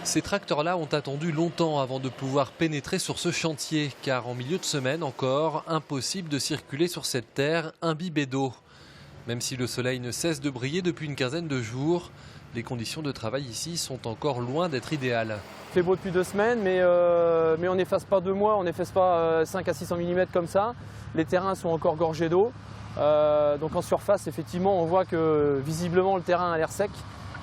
Ces tracteurs-là ont attendu longtemps avant de pouvoir pénétrer sur ce chantier, car en milieu de semaine encore, impossible de circuler sur cette terre imbibée d'eau. Même si le soleil ne cesse de briller depuis une quinzaine de jours, les conditions de travail ici sont encore loin d'être idéales. Il fait beau depuis 2 semaines, mais on n'efface pas 2 mois, on n'efface pas 5 à 600 mm comme ça. Les terrains sont encore gorgés d'eau. Donc en surface, effectivement, on voit que visiblement le terrain a l'air sec,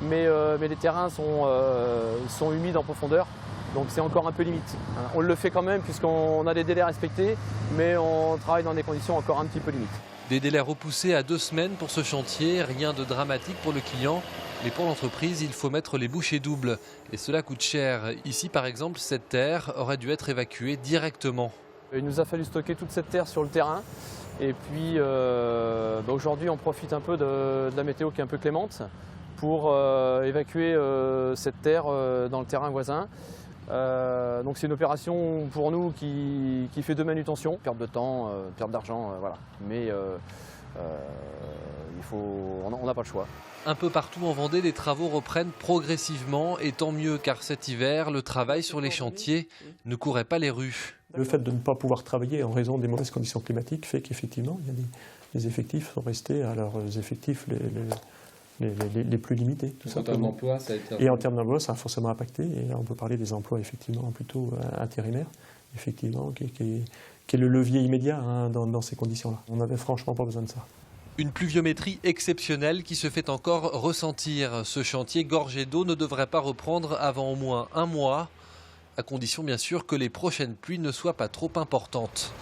mais les terrains sont humides en profondeur. Donc c'est encore un peu limite. On le fait quand même puisqu'on a des délais respectés, mais on travaille dans des conditions encore un petit peu limites. Des délais repoussés à 2 semaines pour ce chantier, rien de dramatique pour le client. Mais pour l'entreprise, il faut mettre les bouchées doubles. Et cela coûte cher. Ici, par exemple, cette terre aurait dû être évacuée directement. Il nous a fallu stocker toute cette terre sur le terrain. Et puis aujourd'hui, on profite un peu de la météo qui est un peu clémente pour évacuer cette terre dans le terrain voisin. Donc c'est une opération pour nous qui fait de manutention, perte de temps, perte d'argent, voilà. Mais on n'a pas le choix. Un peu partout en Vendée, les travaux reprennent progressivement et tant mieux car cet hiver, le travail sur les chantiers ne courait pas les rues. Le fait de ne pas pouvoir travailler en raison des mauvaises conditions climatiques fait qu'effectivement, les effectifs sont restés à leurs effectifs les plus limités. Tout en termes d'emploi, ça a été... Et en termes d'emploi, ça a forcément impacté. Et là, on peut parler des emplois effectivement plutôt intérimaires, effectivement, qui est le levier immédiat dans ces conditions-là. On n'avait franchement pas besoin de ça. Une pluviométrie exceptionnelle qui se fait encore ressentir. Ce chantier gorgé d'eau ne devrait pas reprendre avant au moins 1 mois, à condition bien sûr que les prochaines pluies ne soient pas trop importantes.